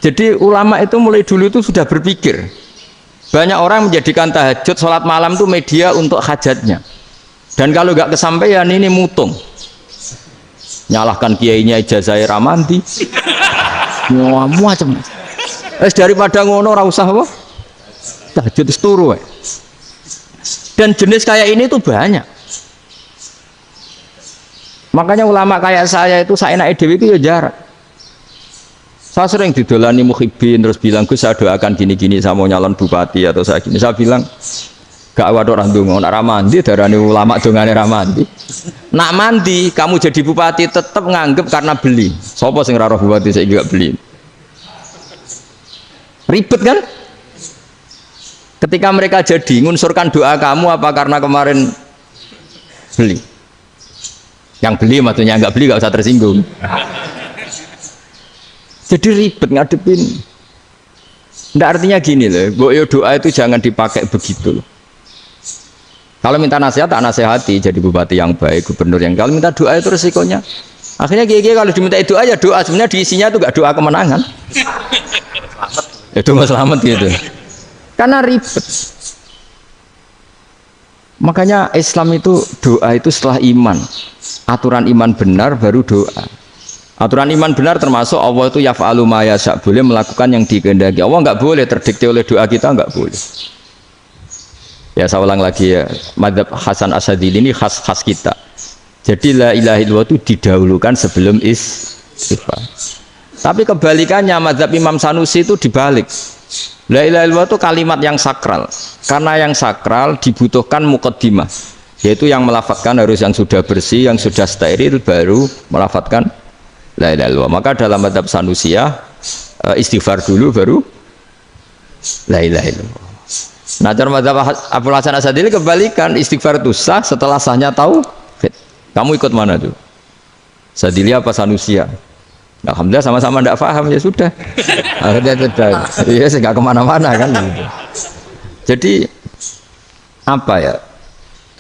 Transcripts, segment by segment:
Jadi ulama itu mulai dulu itu sudah berpikir. Banyak orang menjadikan tahajud, sholat malam itu media untuk hajatnya. Dan kalau nggak kesampaian ini mutung. Nyalahkan kiainya ijazah ramandi. Macam. Daripada ngono ora usah apa? Tahajud turu. Dan jenis kayak ini tuh banyak. Makanya ulama kayak saya itu saenake dhewe itu ya jarak. Saya sering didolani muhibbin terus bilang, Gus saya doakan gini-gini saya mau nyalon bupati atau saya gini. Saya bilang gak waduh orang dongo, nak ramandi darani ulama dongane ramandi. Nak mandi kamu jadi bupati tetap nganggep karena beli. Sopo sing ora roh bupati saya juga beli. Ribet kan? Ketika mereka jadi ngunsurkan doa kamu apa karena kemarin beli? Yang beli maksudnya nggak beli nggak usah tersinggung. Jadi ribet ngadepin. Nggak artinya gini loh, boyo doa itu jangan dipakai begitu loh. Kalau minta nasihat tak nasihati jadi bupati yang baik, gubernur yang kalau minta doa itu resikonya. Akhirnya gigi kalau diminta doa ya doa sebenarnya diisinya itu nggak doa kemenangan. Itu nggak selamat gitu. Karena ribet. Makanya Islam itu doa itu setelah iman. Aturan iman benar baru doa. Aturan iman benar termasuk Allah itu yaf'alu ma yasha, boleh melakukan yang dikehendaki. Allah nggak boleh terdikte oleh doa kita, nggak boleh. Ya saya ulang lagi ya, madzhab Hasan Asyadzili ini khas kita. Jadi la ilaha illallah itu didahulukan sebelum istighfar. Tapi kebalikannya madzhab Imam Sanusi itu dibalik. La ilaha illallah itu kalimat yang sakral. Karena yang sakral dibutuhkan muqaddimah, yaitu yang melafadzkan harus yang sudah bersih, yang sudah steril baru melafadzkan la ilaha illallah. Maka dalam madzhab Sanusiyah istighfar dulu baru la ilaha illallah. Nah, cara madzhab Abul Hasan Asyadzili kebalikan, istighfar itu sah setelah sahnya tauhid. Kamu ikut mana tuh? Asyadzili apa Sanusiyah? Alhamdulillah sama-sama tidak paham ya sudah. Akhirnya sudah. Iya, saya nggak kemana-mana kan. Jadi apa ya?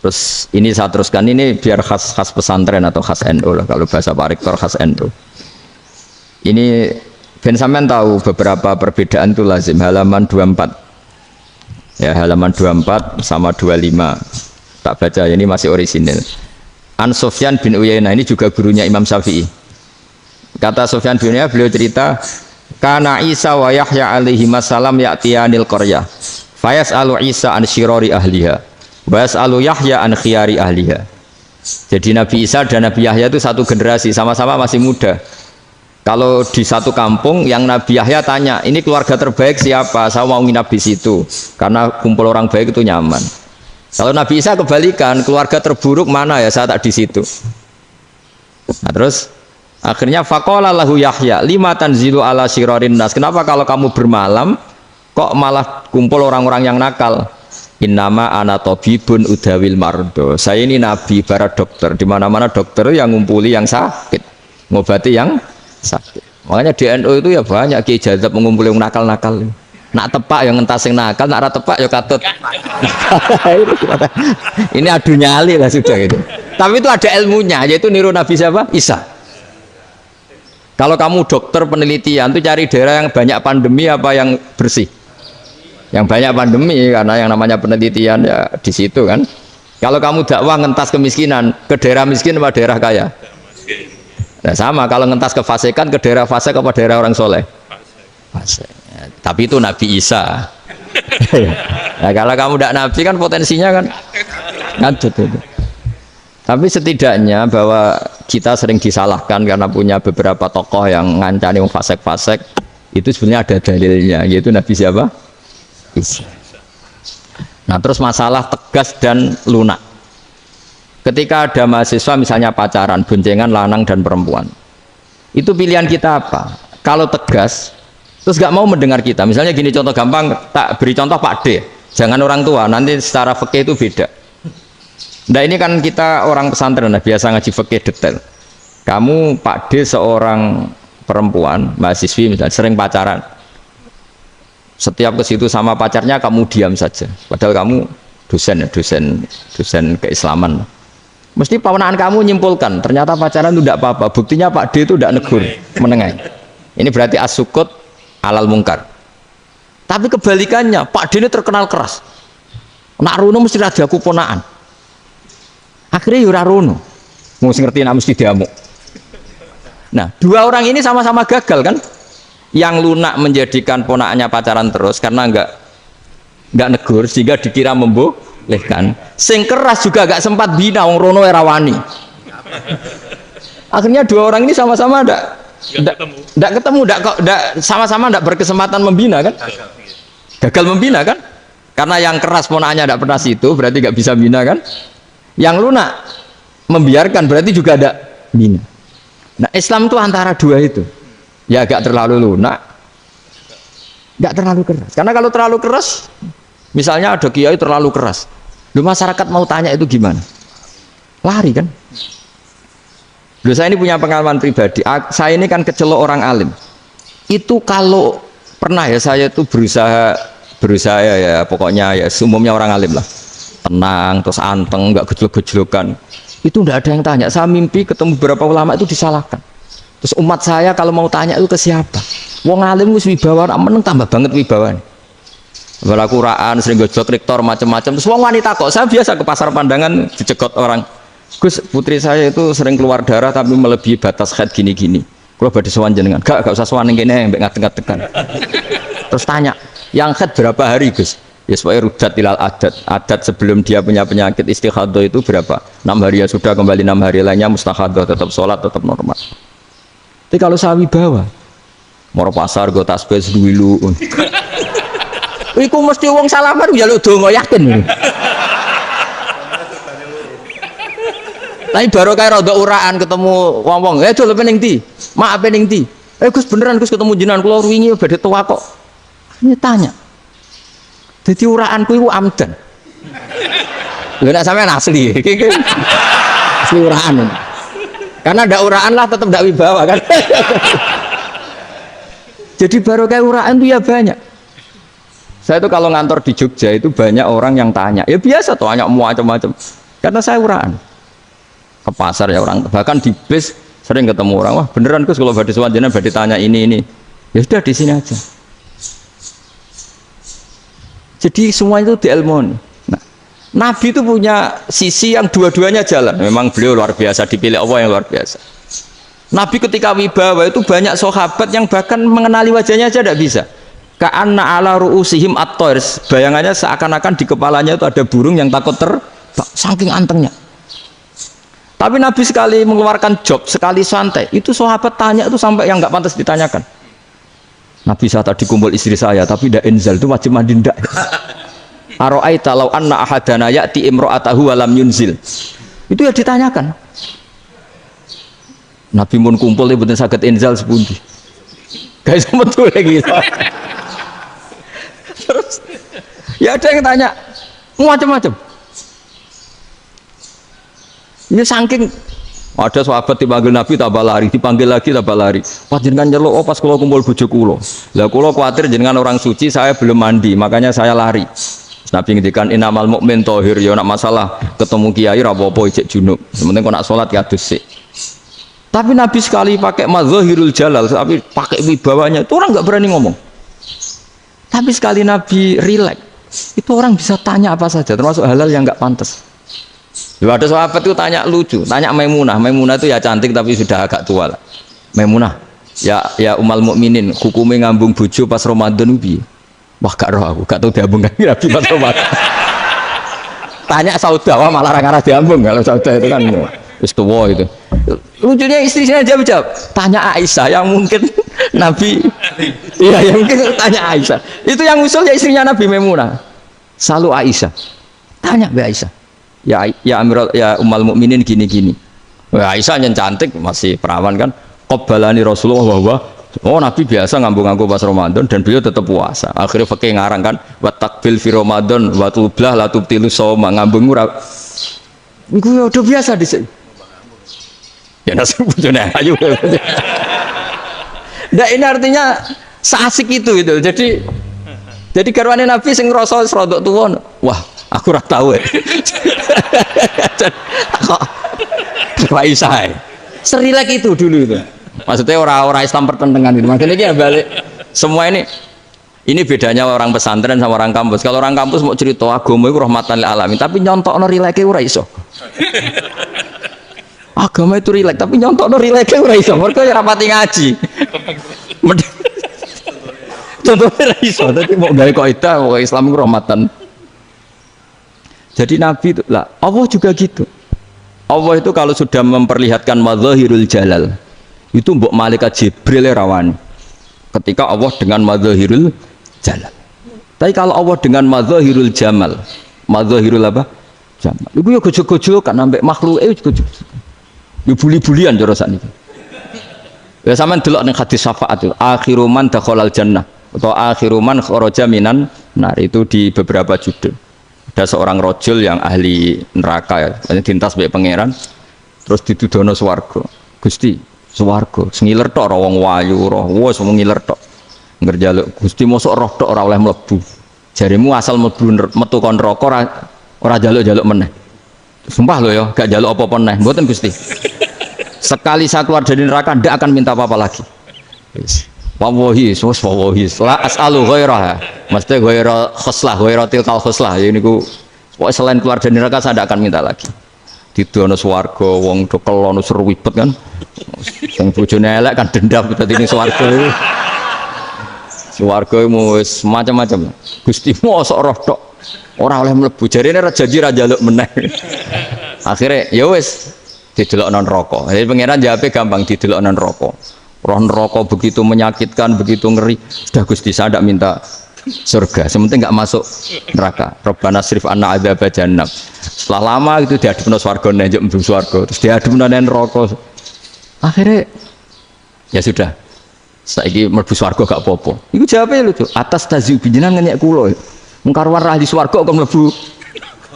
Terus ini saya teruskan ini biar khas pesantren atau khas NU lah, kalau bahasa Pak Rektor khas NU. Ini Ben sampean tahu beberapa perbedaan itu lazim, halaman 24. Ya, halaman 24 sama 25. Tak baca ini masih orisinil. An Sufyan bin Uyainah, ini juga gurunya Imam Syafi'i. Kata Sufyan bin Uyainah, beliau cerita, kana Isa wa Yahya alaihi masalam ya'tiyanil qaryah. Fayas'alu Isa an syirari ahliha. Wa yas'alu Yahya an khiyari ahliha. Jadi Nabi Isa dan Nabi Yahya itu satu generasi, sama-sama masih muda. Kalau di satu kampung yang Nabi Yahya tanya, ini keluarga terbaik siapa? Saya mau nginap di situ karena kumpul orang baik itu nyaman. Kalau Nabi Isa kebalikan, keluarga terburuk mana ya? Saya tak di situ. Nah, terus akhirnya faqala lahu Yahya, lima tanzilu ala syirarin nas. Kenapa kalau kamu bermalam kok malah kumpul orang-orang yang nakal? Innama ana tabibun udawil mardo. Saya ini nabi, para dokter. Di mana-mana dokter yang ngumpuli yang sakit, ngobati yang sakit. Makanya di NU itu ya banyak Ki Jazab mengumpuli yang nakal-nakal. Nak tepak yang ngentas yang nakal, nak tepak ya katut. Ini adu nyali lah sudah gitu. Tapi itu ada ilmunya, yaitu niru Nabi siapa? Isa. Kalau kamu dokter penelitian itu cari daerah yang banyak pandemi apa yang bersih? Yang banyak pandemi, karena yang namanya penelitian ya di situ kan. Kalau kamu dakwah ngentas kemiskinan, ke daerah miskin apa daerah kaya? Nah sama, kalau ngentas kefasikan ke daerah fasik apa daerah orang soleh? Fasik. Ya, tapi itu Nabi Isa. Nah, kalau kamu tidak Nabi kan potensinya kan ngadut itu. Tapi setidaknya bahwa kita sering disalahkan karena punya beberapa tokoh yang ngancani fasik-fasik, itu sebenarnya ada dalilnya, yaitu Nabi siapa? Isa. Nah terus masalah tegas dan lunak. Ketika ada mahasiswa misalnya pacaran, boncengan lanang dan perempuan, itu pilihan kita apa? Kalau tegas, terus gak mau mendengar kita. Misalnya gini contoh gampang, tak beri contoh Pak D, jangan orang tua, nanti secara fikih itu beda. Nah ini kan kita orang pesantren, nah, biasa ngaji fikih detail. Kamu Pak D seorang perempuan, mahasiswi misalnya, sering pacaran. Setiap ke situ sama pacarnya kamu diam saja. Padahal kamu dosen keislaman. Mesti pawanaan kamu nyimpulkan, ternyata pacaran itu tidak apa-apa. Buktinya Pak D itu tidak negur, menengahi. Ini berarti as-sukut alal mungkar. Tapi kebalikannya, Pak Dene terkenal keras. Nak rono mesti ra diaku ponaan. Akhirnya yo ora rono. Mesti ngerti nak mesti diamuk. Nah, dua orang ini sama-sama gagal kan? Yang lunak menjadikan ponakannya pacaran terus karena enggak negur sehingga dikira membolehkan. Sing keras juga enggak sempat bina wong rono era wani. Akhirnya dua orang ini sama-sama enggak ketemu, sama-sama enggak berkesempatan membina kan? Gagal membina kan? Karena yang keras ponakannya enggak pernah situ, berarti enggak bisa bina kan? Yang lunak membiarkan berarti juga ada bina. Nah, Islam itu antara dua itu. Ya agak terlalu lunak, enggak terlalu keras. Karena kalau terlalu keras, misalnya ada kiai terlalu keras, lu masyarakat mau tanya itu gimana? Lari kan? Loh, saya ini punya pengalaman pribadi. Saya ini kan kecelok orang alim. Itu kalau pernah ya saya itu berusaha ya pokoknya ya umumnya orang alim lah. Tenang, terus anteng, enggak gejlok-gejlokan. Itu enggak ada yang tanya. Saya mimpi ketemu beberapa ulama itu disalahkan. Terus umat saya kalau mau tanya itu ke siapa? Wong alim wis wibawa, meneng tambah banget wibawan. Wala Quran sering gojlok rektor macam-macam. Terus wong wanita kok saya biasa ke pasar pandangan dicegot orang. Gus, putri saya itu sering keluar darah tapi melebihi batas haid gini-gini. Kalau badhe sowan jenengan, gak usah sowan ning kene mbek ngadeg-ngadegan. Terus tanya, yang haid berapa hari, Gus? Ya supaya rudat ilal adat sebelum dia punya penyakit istihadah itu berapa? 6 hari ya sudah, kembali 6 hari lainnya mustahadah, tetap sholat, tetap normal. Tapi kalau sawi bawa moro pasar go tasbih dulu. Iku mesti wong salaman njaluk donga yakin. Tapi baru kayak rada uraan ketemu wong-wong, "Dul pening ndi? Mak pening ndi?" Gus beneran Gus ketemu jenengan kula wingi badhe tua kok." Ini tanya. Jadi uraanku itu amdan. Lha nek sampean asli, iki asli uraan. Karena ndak uraan lah tetap ndak wibawa kan. Jadi baru kayak uraan itu ya banyak. Saya itu kalau ngantor di Jogja itu banyak orang yang tanya. Ya biasa tuh tanya macam-macam. Karena saya uraan. Ke pasar ya orang, bahkan di bis sering ketemu orang, wah beneran Gus kalau badhe sowan jenengan badhe tanya ini. Ya sudah di sini aja. Jadi semua itu diilmoni. Nah, Nabi itu punya sisi yang dua-duanya jalan. Memang beliau luar biasa, dipilih Allah yang luar biasa. Nabi ketika wibawa itu banyak sahabat yang bahkan mengenali wajahnya aja tidak bisa. Ka'anna ala ru'usihim at-toir. Bayangannya seakan-akan di kepalanya itu ada burung yang takut terbang, saking antengnya. Tapi Nabi sekali mengeluarkan job, sekali santai, itu sahabat tanya itu sampai yang nggak pantas ditanyakan. Nabi saat tadi kumpul istri saya, tapi tidak inzal itu wajib mandi ndak. Aro'aita law anna ahadana ya'ti imro'atahu walam yunzil. Itu ya ditanyakan. Nabi mun kumpul itu betul sakit inzal sepundi. Guys betul lagi. Terus ya ada yang tanya macam-macam. Ini saking ada sahabat dipanggil Nabi tambah lari, dipanggil lagi tambah lari. Pas jenengan nyeluk, pas kalau kumpul bojo kula. Lah kula kuwatir jenengan orang suci, saya belum mandi, makanya saya lari. Nabi ngendikan innamal mukmin thahir, ya nak masalah ketemu kiai ra apa-apa ijek junub. Sementing kok nak salat ya adus sik. Tapi Nabi sekali pakai mazahirul jalal, tapi pakai wibawanya, itu orang nggak berani ngomong. Tapi sekali Nabi rileks, itu orang bisa tanya apa saja, termasuk halal yang nggak pantas. Ada sahabat itu tanya lucu, tanya Maimunah. Maimunah itu ya cantik tapi sudah agak tua lah. Maimunah, ya umal mukminin, hukumnya ngambung bojo pas Ramadan ubi. Wah gak roh aku, gak tahu diambung kan Nabi pas Ramadan. Tanya Saudah, wah malah orang arah diambung kalau Saudah itu kan tua itu. Lucunya istrinya jawab, tanya Aisyah yang mungkin Nabi, iya yang mungkin tanya Aisyah. Itu yang usul ya istrinya Nabi Maimunah. Selalu Aisyah, tanya Mbak Aisyah. Ya Amirul ya umal mukminin gini-gini. Wah, Aisyah yang cantik masih perawan kan. Qabbalani Rasulullah bahwa oh Nabi biasa ngambung-ngambung pas Ramadan dan beliau tetap puasa. Akhirnya fakih ngarang kan wa takbil fi Ramadan wa tublah la tubtilu shauma ngambung ora. Iku udah biasa di sini. Ya nasi bojone ayu. Nah ini artinya seasik itu gitu. Jadi garwane Nabi sing ngrasa rodok tuwa. Wah, aku ora tahu ya. Kok Aisyah serilek itu dulu itu maksudnya orang-orang Islam pertentangan itu makanya dia balik Semua ini bedanya orang pesantren sama orang kampus. Kalau orang kampus mau cerita agama itu rahmatan lil alamin, tapi nyontokno rileke ora iso. Agama itu rilek, tapi nyontokno rileke ora iso. Mergo ya rapati ngaji. Contohnya ora iso, tapi mau gawe kaidah kok Islam itu rahmatan. Jadi Nabi itu lah, Allah juga gitu. Allah itu kalau sudah memperlihatkan madzahirul jalal, itu mbok malaikat Jibril rawani. Ketika Allah dengan madzahirul jalal. Tapi kalau Allah dengan madzahirul jamal, madzahirul apa? Jamal. Iku yo gojo-gojo kan ambek makhluke gojo. Yo buli-bulian cara sakniki. Ya sampean delok ning hadis syafaat itu, akhiru man dakhalal jannah atau akhiru man kharaja minan nar, itu di beberapa judul. Ada seorang rojul yang ahli neraka ya, dintas mbek pangeran, terus ditudono swarga. Gusti, swarga sengiler tok ora wong wayu ora, wis wong ngiler tok. Ngerjaluk Gusti mosok roh tok ora oleh mlebu. Jarimu asal mlebu metu kon neraka ora jaluk-jaluk meneh. Sumpah lho ya, gak jaluk apa-apa meneh. Mboten Gusti. Sekali saya keluar dari neraka ndak akan minta apa-apa lagi. Wallahi, wallahi, la as'alu ghairaha. Mesti ghaira khoslah, ghaira tilkal khoslah. Ya niku pokoke selain keluar dari neraka saya ndak akan minta lagi. Didono swarga wong do kelon seru wibet kan. Sing bojone elek kan dendam dadi ning swarga. Swarga wis macam-macam. Gusti mosok roh tok ora oleh mlebu. Jarine ra janji ra njaluk meneh. Akhire ya wis didelokno neraka. Jadi pangeran jawabe gampang, didelokno neraka. Roh neraka begitu menyakitkan, begitu ngeri. Sudah Gusti saya tidak minta surga, sementing nggak masuk neraka. Rabbana srif anna adzab jahannam. Setelah lama itu diadepno swarga njuk mlebu swarga, terus diadepno neraka. Akhirnya ya sudah. Saiki mlebu swarga gak apa-apa. Iku jawabe lucu. Atas tazib jenengan ngenyek kula. Mung karuan ra di swarga kok mlebu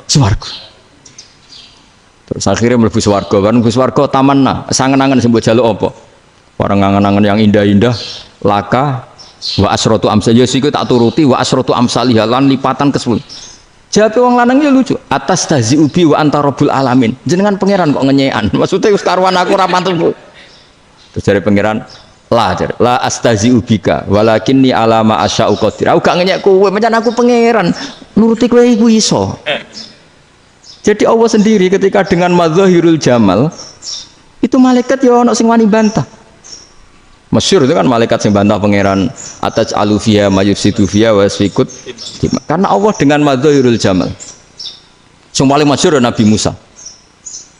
swarga. Terus akhirnya mlebu swarga, kan mlebu swarga tamanna, sangen-angen sing mbok jaluk apa? Orang ngangen-angen yang indah-indah, laka wa asratu amsal ya siku tak turuti wa asratu amsalih lan lipatan ke-10. Jawabe wong lanang ya lucu. Atas tazi ubi wa anta rabbul alamin. Jenengan pangeran kok ngenyekan. Maksudnya wis karuan aku ora pantes. Terus jare pangeran, la astazi ubika walakinni alama asya'u qadir. Aku gak ngenyek kowe, pancen aku pangeran. Nuruti kowe iku iso. Jadi Allah sendiri ketika dengan madzahirul jamal itu malaikat ya ono sing wani bantah. Masyhur itu kan malaikat sing bantah pangeran atas alufia mayufsidu fiha wasfikut. Karena Allah dengan madzahirul jamal. Yang paling masyhur Nabi Musa.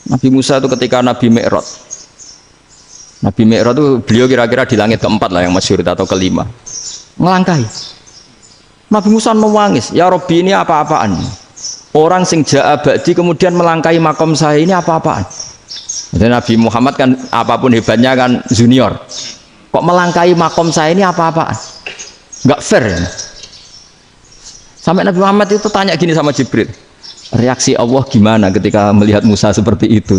Nabi Musa itu ketika Nabi Mi'raj. Nabi Mi'raj itu beliau kira-kira di langit keempat lah yang masyhur atau kelima. Ngelangkai. Nabi Musa nangis, "Ya Rabbi, ini apa-apaan? Orang sing ja'a ba'di kemudian melangkai makom saya ini apa-apaan?" Dan Nabi Muhammad kan apapun hebatnya kan junior. Kok melangkai makom saya ini apa-apaan? Enggak fair. Sampai Nabi Muhammad itu tanya gini sama Jibril. Reaksi Allah gimana ketika melihat Musa seperti itu?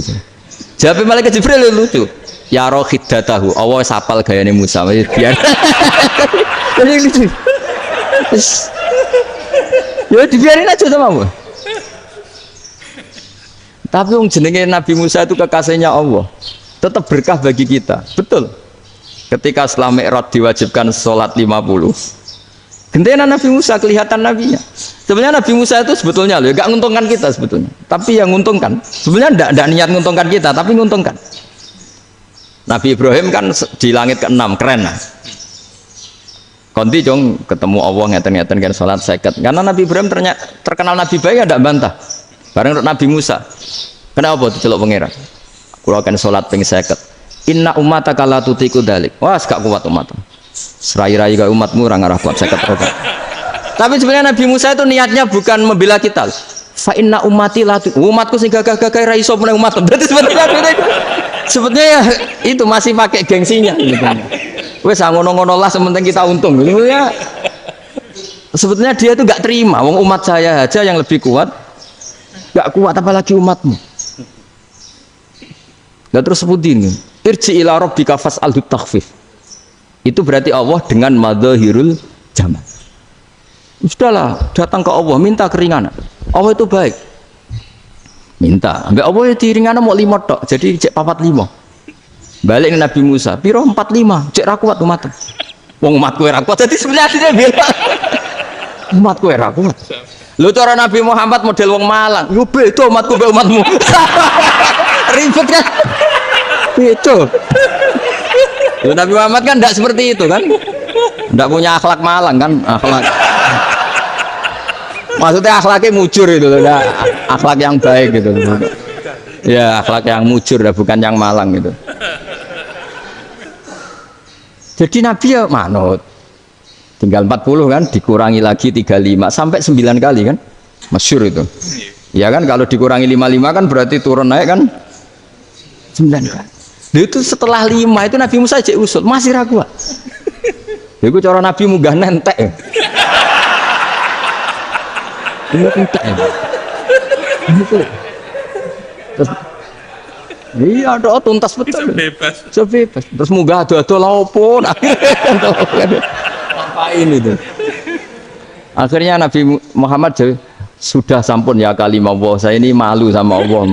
Jawab malaikat Jibril lucu. Ya rohidatahu. Allah sapal gayane Musa. Biar. Jadi lucu. Ya dibiarin aja sama Allah. Tapi yang jenenge Nabi Musa itu kekasihnya Allah, tetap berkah bagi kita. Betul. Ketika setelah Mi'raj diwajibkan sholat 50, gentena Nabi Musa kelihatan nabinya. Sebenarnya Nabi Musa itu sebetulnya loh, gak nguntungkan kita sebetulnya. Tapi yang nguntungkan, sebenarnya tidak niat nguntungkan kita, tapi nguntungkan. Nabi Ibrahim kan di langit ke-6, keren lah. Konti jong ketemu Allah ngeten-ngeten kan sholat seket. Karena Nabi Ibrahim terkenal Nabi baik, tidak bantah. Bareng Nabi Musa, kenapa diceluk pangeran? Kula akan sholat ping 50. Inna ummataka la tutiku dalik. Wah, gak kuat umat. Serai-rai ke umatmu ora ngarah kuat 50 rokaat. Tapi sebenarnya Nabi Musa itu niatnya bukan membela kita. Fa inna ummati la umatku sing gagah-gagah ra iso meneng umat. Berarti sebetulnya ya, itu masih pakai gengsinya gitu. Wes ngono-ngono lah sementing kita untung. Sebetulnya dia itu gak terima wong umat saya aja yang lebih kuat. Gak kuat apalagi umatmu. Lah terus sebutin irji ila rabbika fas'alhu takhfif. Itu berarti Allah dengan madzahirul jamal. Sudahlah, datang ke Allah minta keringanan. Allah itu baik. Minta, ambek Allah ya diringana mau 5 tok. Jadi cek 45. Balik ke Nabi Musa, piro 45, cek ra kuat umat. Wong umatku ora kuat. Dadi sebenarnya bilang umatku ora kuat. Lho cara Nabi Muhammad model wong Malang. Yo beda umatku mbek umatmu. Ribet kan? Beda. Lho Nabi Muhammad kan enggak seperti itu kan? Enggak punya akhlak Malang kan? Akhlak. Maksudnya akhlaknya mujur itu loh, akhlak yang baik gitu. Ya, akhlak yang mujur bukan yang Malang gitu. Jadi Nabi ya manut. Tinggal 40 kan, dikurangi lagi 35 sampai 9 kali kan. Masyhur itu. Ya kan kalau dikurangi 55 kan berarti turun naik kan 9 kali. Itu setelah 5 itu Nabi Musa cek usul, masih ragu. Iku cara Nabi munggah nentek. Ini entek. Terus iya ada tuntas betul. Sebebas. Terus munggah ado-ado laopo. Ngapain itu? Akhirnya Nabi Muhammad sudah sampun ya kalimah Allah. Saya ini malu sama Allah.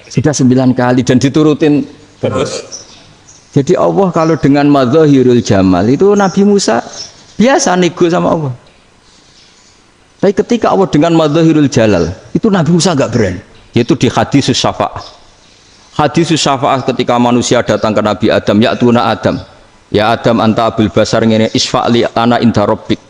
Sudah 9 kali dan diturutin terus. Jadi Allah kalau dengan madzahirul jamal itu Nabi Musa biasa nego sama Allah. Tapi ketika Allah dengan madzahirul jalal itu Nabi Musa enggak berani. Yaitu di hadisus syafa'ah. Hadisus syafa'ah ketika manusia datang ke Nabi Adam, ya tuna Adam. Ya Adam anta abul basar ngene isfa'li ana inda rabbik.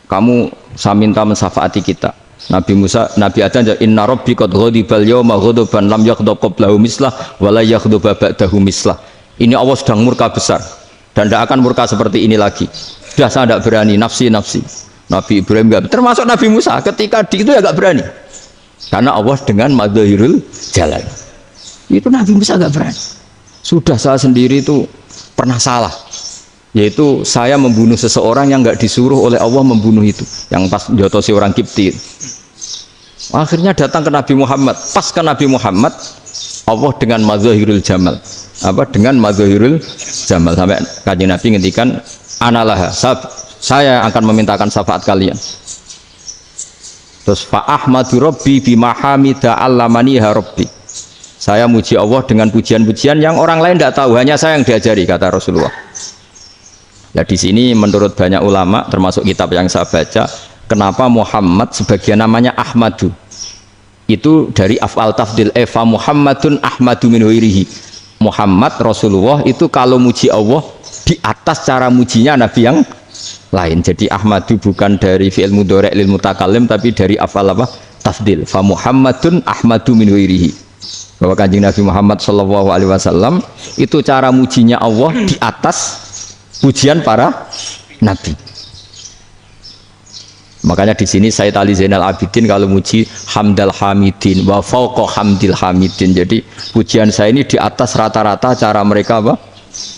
Kamu saya minta mensafaati kita. Nabi Musa, Nabi Adam inna rabbi qad ghadibal yawma ghadaban lam yaghdab qablahu mislah wa la yaghdab ba'dahu mislah. Ini Allah sedang murka besar dan tidak akan murka seperti ini lagi. Sudah saya tidak berani, nafsi. Nabi Ibrahim enggak, termasuk Nabi Musa ketika di itu ya enggak berani. Karena Allah dengan madzahirul jalal. Itu Nabi Musa enggak berani. Sudah saya sendiri itu pernah salah. Yaitu saya membunuh seseorang yang enggak disuruh oleh Allah membunuh itu. Yang pas jotosi orang Kipti. Akhirnya datang ke Nabi Muhammad. Pas ke Nabi Muhammad Allah dengan madzahirul jamal. Apa dengan madzahirul jamal sampai Kanjeng Nabi ngendikan analah saya akan memintakan syafaat kalian. Terus fa ahmadu rabbi bima hamida allamaniha rabbi. Saya muji Allah dengan pujian-pujian yang orang lain tidak tahu, hanya saya yang diajari, kata Rasulullah. Ya di sini menurut banyak ulama termasuk kitab yang saya baca, kenapa Muhammad sebagian namanya Ahmadu? Itu dari af'al tafdil fa Muhammadun ahmadu min ghairihi. Muhammad Rasulullah itu kalau muji Allah di atas cara mujinya Nabi yang lain. Jadi Ahmadu bukan dari fi'il mudhari' lil mutakallim tapi dari af'al apa? Tafdil. Fa Muhammadun ahmadu min ghairihi. Bahwa Kanjeng Nabi Muhammad sallallahu alaihi wasallam itu cara mujinya Allah di atas pujian para nabi. Makanya di sini Sayyid Ali Zainal Abidin kalau muji hamdal hamidin wa fauqa hamdil hamidin. Jadi pujian saya ini di atas rata-rata cara mereka apa?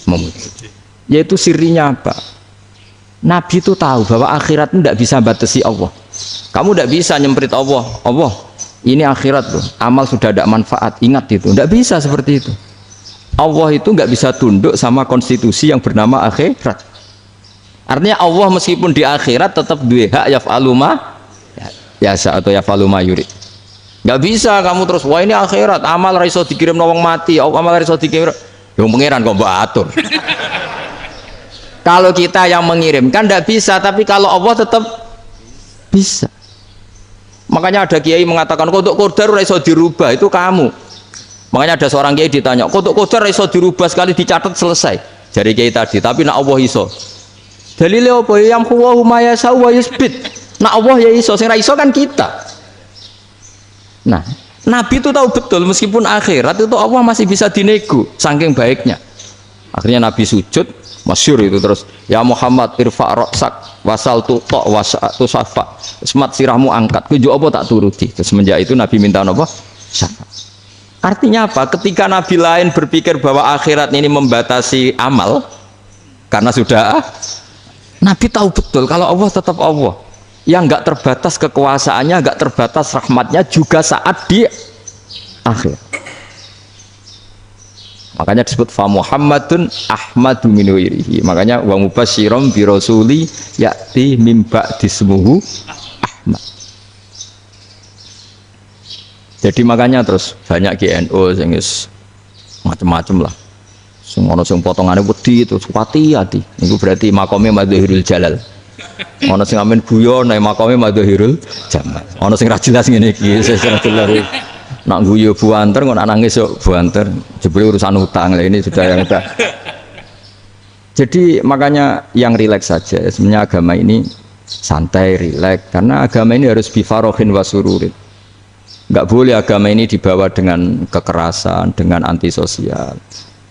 Memuji. Yaitu sirinya apa? Nabi itu tahu bahwa akhirat itu tidak bisa batasi Allah. Kamu tidak bisa nyemprit Allah. Allah, ini akhirat loh. Amal sudah tidak manfaat. Ingat itu. Tidak bisa seperti itu. Allah itu nggak bisa tunduk sama konstitusi yang bernama akhirat. Artinya Allah meskipun di akhirat tetap duwe hak yaf'alu ma yasa atau yaf'alu ma yurid. Nggak bisa kamu terus wah ini akhirat amal ra iso dikirim wong mati, amal ra iso dikirim. Yo pangeran kok mbok atur. Kalau kita yang mengirimkan tidak bisa, tapi kalau Allah tetap bisa. Makanya ada kiai mengatakan kodok qadar ora iso dirubah, itu kamu. Makanya ada seorang kiai ditanya, kodok qadar ora iso dirubah sekali dicatat selesai. Jari kiai tadi, tapi nak Allah iso. Dalile apa? Yang huwa ma yasha wa yusbit. Nak Allah ya iso, sing ra iso kan kita. Nah, Nabi itu tahu betul meskipun akhirat itu Allah masih bisa dinego saking baiknya. Akhirnya Nabi sujud, masyhur itu terus, ya Muhammad irfa' ra'sak wasal tu ta' wasatu safa. Semat sirahmu angkat, kujo apa tak turuti. Terus semenjak itu Nabi minta apa? Syafaat. Artinya apa? Ketika Nabi lain berpikir bahwa akhirat ini membatasi amal karena sudah Nabi tahu betul kalau Allah tetap Allah. Yang enggak terbatas kekuasaannya, enggak terbatas rahmatnya juga saat di akhir. Makanya disebut fa Muhammadun ahmadu min ghairihi. Makanya wa mubasysyiran bi rasuli ya'ti mim ba'di ismuhu Ahmad. Jadi makanya terus banyak GNO sing macam-macam lah. Ono sing potongane wedi terus hati-hati. Iku berarti makome Madhahirul Jalal. Ono sing amen guyon nek makome Madhahirul Jamal. Ono sing ra jelas ngene iki, sing jelas. Nak guyu buanter kok nangis kok buanter. Jebule urusan utang lah ini sudah yang udah. Jadi makanya yang rileks saja. Sebenarnya agama ini santai, rileks karena agama ini harus bifarohin wasururin. Enggak boleh agama ini dibawa dengan kekerasan, dengan antisosial.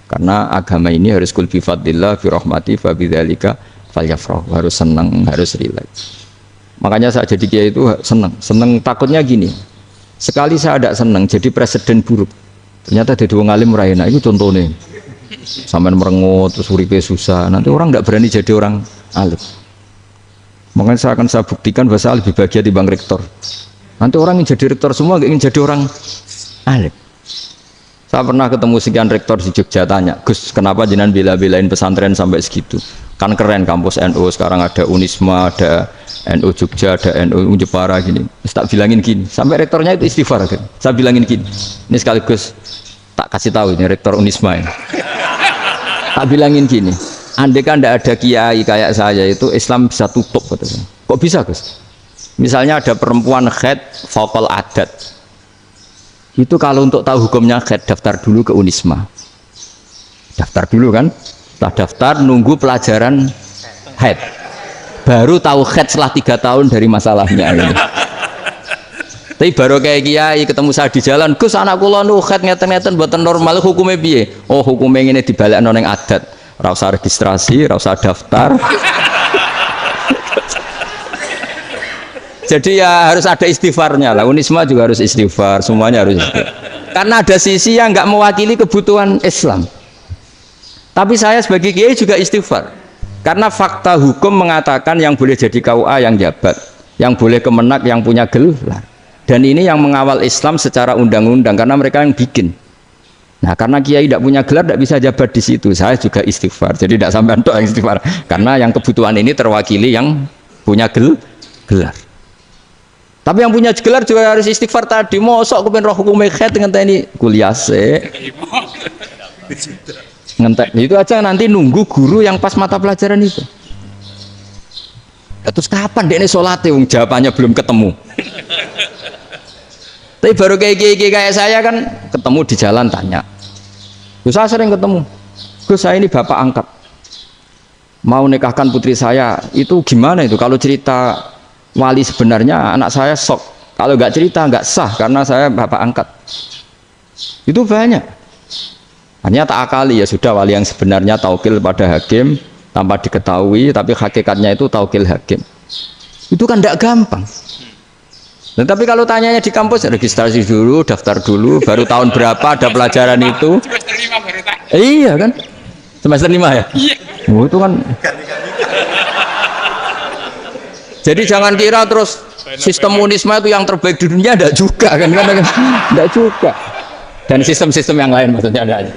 Karena agama ini harus kul bi fadlillah bi rahmati fa bidzalika falyafrahu, harus senang, harus rileks. Makanya saya jadi kiai itu senang takutnya gini. Sekali saya tidak senang jadi presiden buruk. Ternyata jadi wong alim ora enak, itu contohnya. Sampai merengut terus uripe susah, nanti orang tidak berani jadi orang alim. Makanya saya buktikan bahwa saya lebih bahagia dibanding rektor. Nanti orang yang jadi rektor semua ingin jadi orang alim. Saya pernah ketemu sekian rektor di Jogja, tanya, Gus, kenapa jenengan bela-belain pesantren sampai segitu? Kan keren kampus NU, sekarang ada Unisma, ada NU Jogja, ada NU Jepara gini. Tak bilangin gini, sampai rektornya itu istighfar kan? Saya bilangin gini, ini sekaligus tak kasih tahu ini rektor Unisma ini. Tak bilangin gini, andai kan tidak ada kiai kayak saya itu Islam bisa tutup katanya. Kok bisa Gus? Misalnya ada perempuan haid faqal adat. Itu kalau untuk tahu hukumnya haid daftar dulu ke Unisma. Daftar dulu kan? Setelah daftar nunggu pelajaran haid. Baru tahu haid setelah 3 tahun dari masalahnya ini. Tapi baru kayak kiai ketemu saya di jalan, Gus anak kula nu haid ngeten-ngeten mboten normal hukumnya piye? Oh hukumnya ngene dibalekno ning adat. Ora usah registrasi, ora usah daftar. Jadi ya harus ada istighfarnya lah. Unisma juga harus istighfar, semuanya harus istighfar. Karena ada sisi yang nggak mewakili kebutuhan Islam. Tapi saya sebagai kiai juga istighfar. Karena fakta hukum mengatakan yang boleh jadi KUA yang jabat, yang boleh kemenak yang punya gelar. Dan ini yang mengawal Islam secara undang-undang karena mereka yang bikin. Nah karena kiai tidak punya gelar tidak bisa jabat di situ. Saya juga istighfar. Jadi tidak sampai untuk yang istighfar. Karena yang kebutuhan ini terwakili yang punya gelar. Tapi yang punya gelar juga harus istighfar tadi. Mosok kepen roh hukum haid dengan ini kuliah se. Ngentek itu aja nanti nunggu guru yang pas mata pelajaran itu. Ya, terus kapan dia ini sholatnya? Jawabannya belum ketemu. Tapi baru kayak saya kan ketemu di jalan tanya. Gus saya sering ketemu. Gus saya ini bapak angkat. Mau nikahkan putri saya itu gimana itu? Kalau cerita wali sebenarnya anak saya sok, kalau nggak cerita nggak sah karena saya bapak angkat. Itu banyak. Hanya tak akali ya sudah wali yang sebenarnya taukil pada hakim tanpa diketahui, tapi hakikatnya itu taukil hakim. Itu kan tidak gampang. Nah, tapi kalau tanyanya di kampus registrasi dulu, daftar dulu, baru tahun berapa ada pelajaran itu? Semester 5 baru tak. Iya kan? Semester 5 ya? Iya. Oh, itu kan. Jadi jangan kira terus sistem Unisma itu yang terbaik di dunia, tidak juga kan, tidak juga. Dan sistem-sistem yang lain maksudnya ada.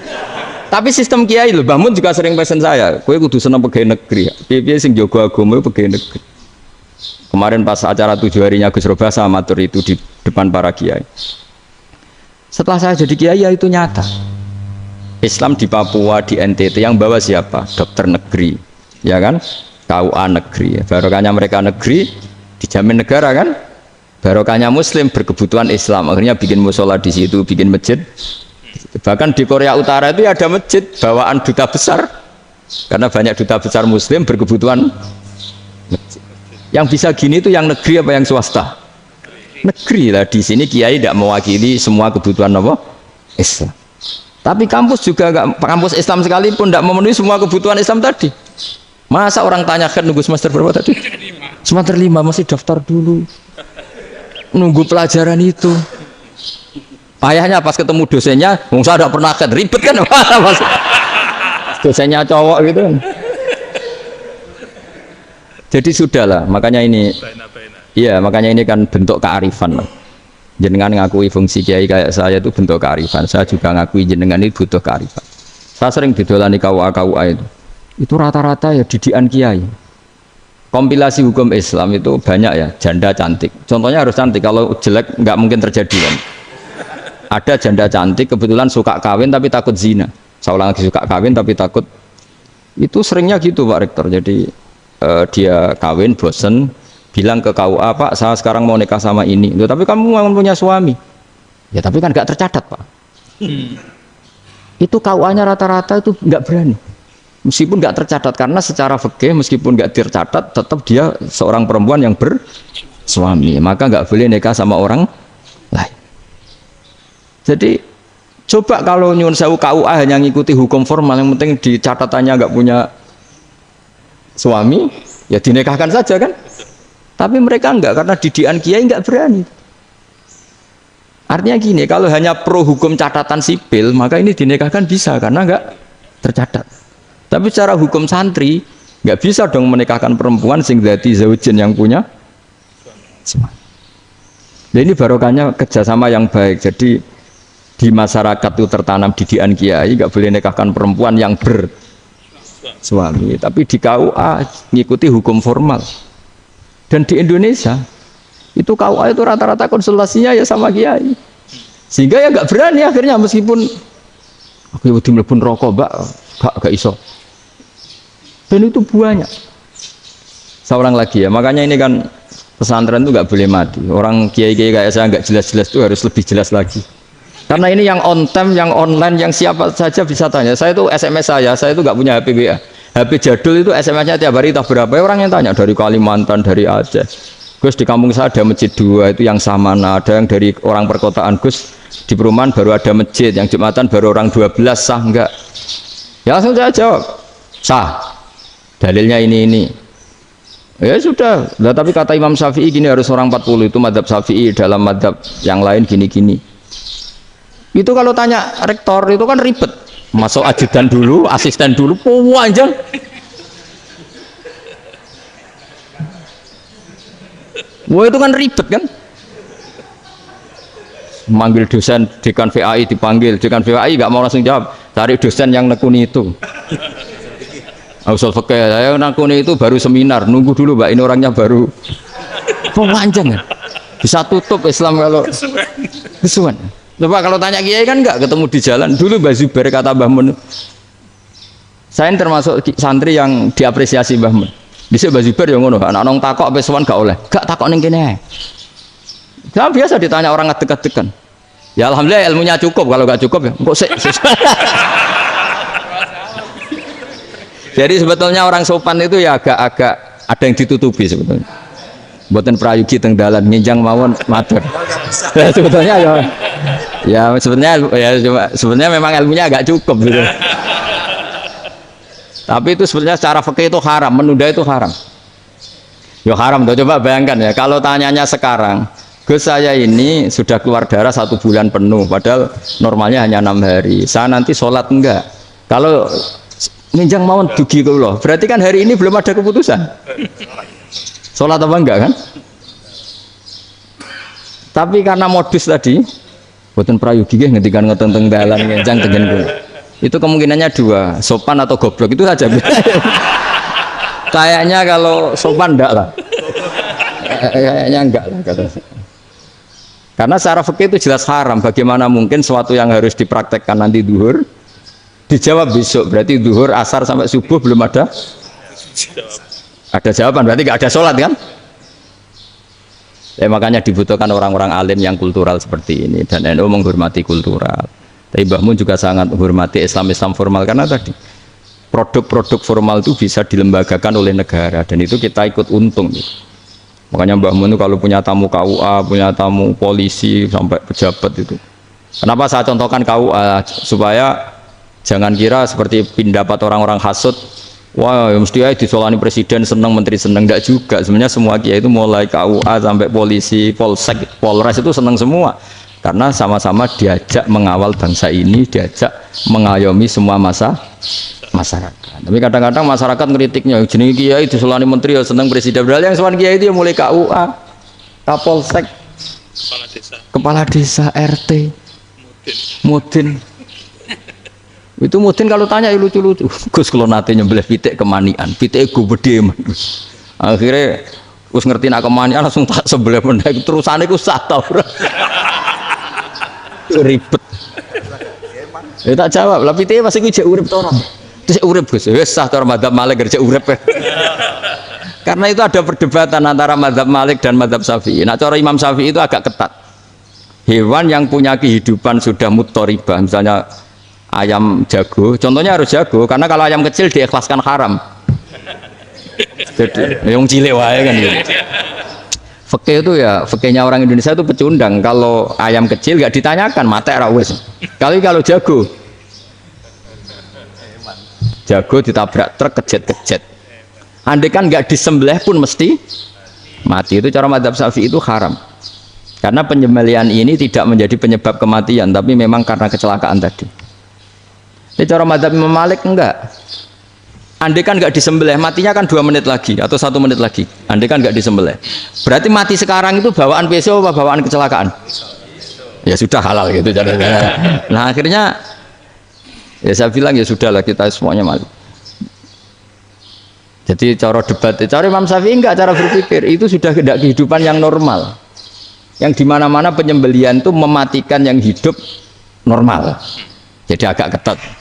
Tapi sistem kiai loh, Bangun juga sering pesen saya, kowe kudu seneng pegawai negeri. Piye sing jaga agama pegawai negeri. Kemarin pas acara 7 harinya Gus Roba sama matur itu di depan para kiai. Setelah saya jadi kiai ya itu nyata. Islam di Papua, di NTT yang bawa siapa? Dokter negeri, ya kan? KUA negeri, barokahnya mereka negeri dijamin negara kan, barokahnya Muslim berkebutuhan Islam, akhirnya bikin musola di situ, bikin masjid. Bahkan di Korea Utara itu ada masjid bawaan duta besar, karena banyak duta besar Muslim berkebutuhan masjid. Yang bisa gini itu yang negeri apa yang swasta? Negeri lah. Di sini kiai tidak mewakili semua kebutuhan apa? Islam. Tapi kampus juga enggak, kampus Islam sekalipun tidak memenuhi semua kebutuhan Islam tadi. Masa orang tanya kan nunggu semester berapa tadi? Semester 5 masih daftar dulu. Nunggu pelajaran itu. Ayahnya pas ketemu dosennya, saya tidak pernah kan ribet kan? Dosennya cowok gitu kan. Jadi sudahlah, makanya ini. Iya, makanya ini kan bentuk kearifan. Jenengan ngakui fungsi kiai kayak saya itu bentuk kearifan. Saya juga ngakui jenengan ini butuh kearifan. Saya sering didolani KUA itu. Itu rata-rata ya didikan kiai. Kompilasi hukum Islam itu banyak ya, janda cantik. Contohnya harus cantik, kalau jelek nggak mungkin terjadi kan. Ada janda cantik kebetulan suka kawin tapi takut zina. Seorang lagi suka kawin tapi takut. Itu seringnya gitu Pak Rektor. Jadi dia kawin bosen, bilang ke KUA, Pak saya sekarang mau nikah sama ini. Loh, tapi kamu mau punya suami. Ya tapi kan gak tercatat Pak. Itu KUA-nya rata-rata itu nggak berani. Meskipun nggak tercatat, karena secara fikih meskipun nggak tercatat, tetap dia seorang perempuan yang bersuami, maka nggak boleh nikah sama orang lain. Jadi coba kalau nyun sewu KUA hanya ngikuti hukum formal, yang penting di catatannya nggak punya suami, ya dinikahkan saja kan. Tapi mereka enggak, karena didikan kiai nggak berani. Artinya gini, kalau hanya pro hukum catatan sipil, maka ini dinikahkan bisa karena enggak tercatat. Tapi secara hukum santri nggak bisa dong menikahkan perempuan sing dzati zaujin yang punya suami. Dan ini barokahnya kerjasama yang baik. Jadi di masyarakat itu tertanam didikan kiai, nggak boleh nikahkan perempuan yang bersuami. Tapi di KUA ngikuti hukum formal. Dan di Indonesia itu KUA itu rata-rata konsultasinya ya sama kiai, sehingga ya nggak berani akhirnya, meskipun aku wedi mlebu rokok mbak gak iso. Dan itu banyak. Seorang lagi ya, makanya ini kan pesantren itu nggak boleh mati. Orang kiai-kiai kayak saya nggak jelas-jelas itu harus lebih jelas lagi. Karena ini yang on time, yang online, yang siapa saja bisa tanya. Saya itu SMS saya itu nggak punya HP WA. HP jadul itu SMS-nya tiap hari entah berapa. Orang yang tanya dari Kalimantan, dari Aceh. Gus di kampung saya ada masjid 2 itu yang Samana, ada yang dari orang perkotaan. Gus di perumahan baru ada masjid, yang Jumatan baru orang 12, sah enggak? Ya langsung saya jawab, sah. Dalilnya ini. Ya sudah. Nah, tapi kata Imam Syafi'i gini, harus orang 40, itu madzhab Syafi'i, dalam madzhab yang lain gini-gini. Itu kalau tanya rektor itu kan ribet. Masuk ajudan dulu, asisten dulu, panjang. Wah itu kan ribet kan? Manggil dosen dekan VAI dipanggil, dekan VAI nggak mau langsung jawab, cari dosen yang nekuni itu. Usul fikih saya nekuni itu baru seminar, nunggu dulu mbak, ini orangnya baru. Panjang kan? Bisa tutup Islam kalau kesuwen. Coba kalau tanya kiai kan nggak ketemu di jalan. Dulu Mbah Zubair kata Mbah Mun, saya termasuk santri yang diapresiasi Mbah Mun. Bisa Mbah Zubair yang ngono, anak nong takok pesuan gak oleh, gak takok neng kene. Saya biasa ditanya orang ngadeg-adegan. Ya alhamdulillah ilmunya cukup, kalau gak cukup ya kok sih. Jadi sebetulnya orang sopan itu ya agak-agak ada yang ditutupi sebetulnya. Buatan prayogi teng dalan nginjang mawon matur. Sebetulnya ya sebenarnya memang ilmunya agak cukup gitu. Tapi itu sebenarnya secara fikih itu haram, menunda itu haram. Ya haram tuh, coba bayangkan ya, kalau tanyanya sekarang, Gus saya ini sudah keluar darah 1 bulan penuh, padahal normalnya hanya 6 hari. Saya nanti sholat enggak? Kalau nginjang mawon dugi kula, berarti kan hari ini belum ada keputusan. Sholat apa enggak kan? Tapi karena modus tadi, buatan prayogi ngendikan ngeteng-teng dalan nginjang tengen kula. Itu kemungkinannya 2, sopan atau goblok, itu saja. Kayaknya kalau sopan enggak lah. Kayaknya enggak lah kata saya. Karena secara fikih itu jelas haram. Bagaimana mungkin sesuatu yang harus dipraktekkan nanti duhur dijawab besok, berarti duhur, asar sampai subuh belum ada jawaban, berarti nggak ada sholat kan? Ya, makanya dibutuhkan orang-orang alim yang kultural seperti ini, dan NU menghormati kultural. Tapi Mbah Mun juga sangat menghormati Islam formal, karena tadi produk-produk formal itu bisa dilembagakan oleh negara, dan itu kita ikut untung gitu. Makanya Mbah Mun itu kalau punya tamu KUA, punya tamu polisi sampai pejabat itu. Kenapa saya contohkan KUA? Supaya jangan kira seperti pendapat orang-orang hasud, wah mesti aja disolani presiden seneng, menteri seneng. Enggak juga. Sebenarnya semua kiai itu mulai KUA sampai polisi, polsek, polres itu seneng semua. Karena sama-sama diajak mengawal bangsa ini, diajak mengayomi semua masyarakat. Tapi kadang-kadang masyarakat ngeritiknya, jenenge kiai disolani menteri ya seneng, presiden. Padahal yang sowan kiai itu ya mulai KUA, Kapolsek, kepala desa, RT, Mudin. Itu Mudin kalau tanya ya lucu-lucu. Gus kalau nate nyembelih pitik kemanian, pitik gue gede. Akhirnya Gus ngerti nak kemanian langsung tak sebelah meneh. Terusane ku sak ta ora. Ribet. Ya tak jawab, lah pitih masih gue urip to ora. Terus urip Gus, wis sah cara madzhab Malik kerja urip. Karena itu ada perdebatan antara madzhab Malik dan madzhab Syafi'i. Nah, cara Imam Syafi'i itu agak ketat. Hewan yang punya kehidupan sudah muttoribah, misalnya ayam jago, contohnya harus jago, karena kalau ayam kecil diikhlaskan haram. Jadi, yang cilik wae kan gitu. Fikih itu ya, fikihnya orang Indonesia itu pecundang. Kalau ayam kecil nggak ditanyakan, mate ra wis. Kalau jago ditabrak truk kejet-kejet. Andai kan nggak disembelih pun mesti mati. Itu cara madzhab Syafi'i itu haram. Karena penyembelihan ini tidak menjadi penyebab kematian, tapi memang karena kecelakaan tadi. Ini cara madzhab Imam Malik enggak. Andai kan nggak disembelih, matinya kan 2 menit lagi atau 1 menit lagi. Andai kan nggak disembelih, berarti mati sekarang itu bawaan pisau apa bawaan kecelakaan? Ya sudah halal gitu caranya. Nah akhirnya ya saya bilang ya sudahlah kita semuanya mati. Jadi cara debat, cara Imam Syafi'i enggak, cara berpikir itu sudah tidak kehidupan yang normal, yang dimana-mana penyembelihan itu mematikan yang hidup normal. Jadi agak ketat.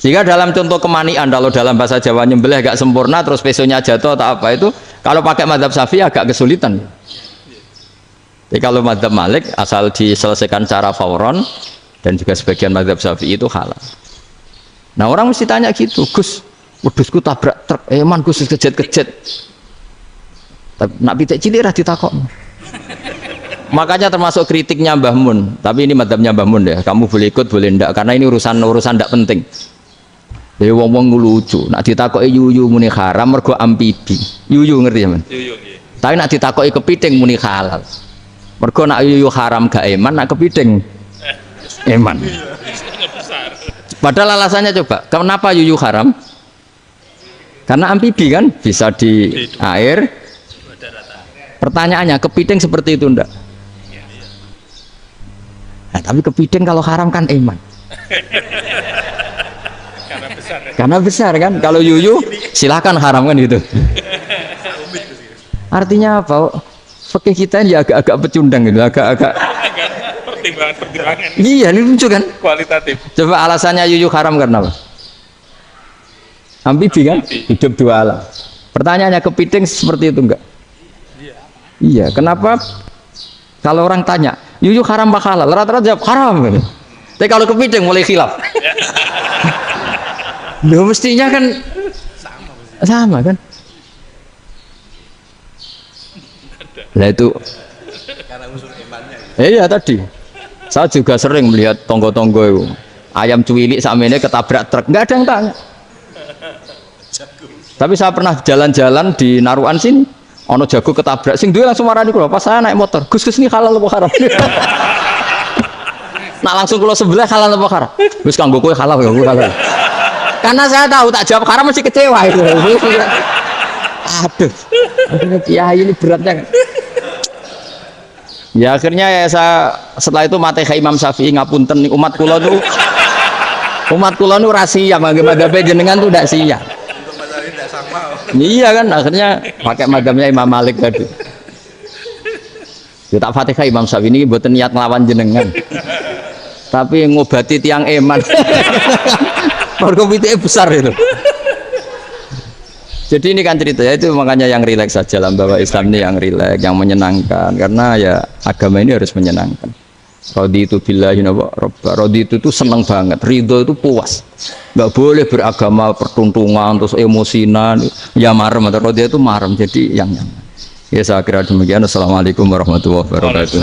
Sehingga dalam contoh kemanian, kalau dalam bahasa Jawa nyembelih agak sempurna terus pesonya jatuh atau apa itu, kalau pakai madzhab Syafi'i agak kesulitan. Jadi kalau madzhab Malik asal diselesaikan secara fauron dan juga sebagian madzhab Syafi'i itu halal. Nah orang mesti tanya gitu, Gus, wedhusku tabrak truk, man Gus kejet-kejet. Nak pitik cilik ra ditakok. Makanya termasuk kritiknya Mbah Mun, tapi ini madzhabnya Mbah Mun ya, kamu boleh ikut boleh ndak, karena ini urusan ndak penting. Jadi wong-wong lucu, nak ditakoki yuyu muni haram mergo amfibi. Yuyu ngerti ya, Man? Yuyu nggih. Tapi nak ditakoki kepiting muni halal. Mergo nak yuyu haram gak eman, nak kepiting eman. Padahal alasannya coba, kenapa yuyu haram? Karena amfibi kan, bisa di air. Pertanyaannya, kepiting seperti itu ndak? Nah, tapi kepiting kalau haram kan eman. Karena besar kan, kalau yuyu silahkan haram kan gitu. Artinya apa? Fikih kita ini agak-agak pecundang gitu, agak-agak pertimbangan. Iya, ini lucu kan? Kualitatif. Coba alasannya yuyu haram karena apa? Amfibi kan? Hidup 2 alam. Pertanyaannya kepiting seperti itu enggak? Iya, kenapa? Kalau orang tanya, yuyu haram apa halal? Rata-rata jawab haram. Tapi kalau kepiting mulai khilaf. Loh mestinya kan sama kan? Lah itu karena unsur imannya. Iya tadi. Saya juga sering melihat tonggo-tonggo itu. Ayam cuwilik sakmene ketabrak truk, enggak ada yang tanya. Tapi saya pernah jalan-jalan di Narukan sini, ono jago ketabrak, sing duwe langsung marani kula pas saya naik motor. Gus ini halal apa haram? Nak langsung kula sebelah halal apa haram? Wis kanggo kowe halal ya kowe halal. Karena saya tahu tak jawab haram mesti kecewa itu. Aduh, kiai ini beratnya kan. Ya akhirnya ya saya setelah itu mateka Imam Syafi'i ngapunten umat kula nu rahasia madzhab jenengan tuh ndak siap. Iya kan akhirnya pakai madzhabnya Imam Malik tadi. Ya tak Fatihah Imam Syafi'i ini mboten niat nglawan jenengan. Tapi ngobati tiang eman. Mergo pitike besar itu. Jadi ini kan ceritanya itu, makanya yang rileks saja lah, bahwa Islam ini yang rileks, yang menyenangkan, karena ya agama ini harus menyenangkan. Raditu billahi robba, raditu itu seneng banget, ridho itu puas, nggak boleh beragama pertuntungan terus emosinan, ya marem atau raditu itu marem, jadi yang nyaman. Ya saya kira demikian. Assalamualaikum warahmatullahi wabarakatuh.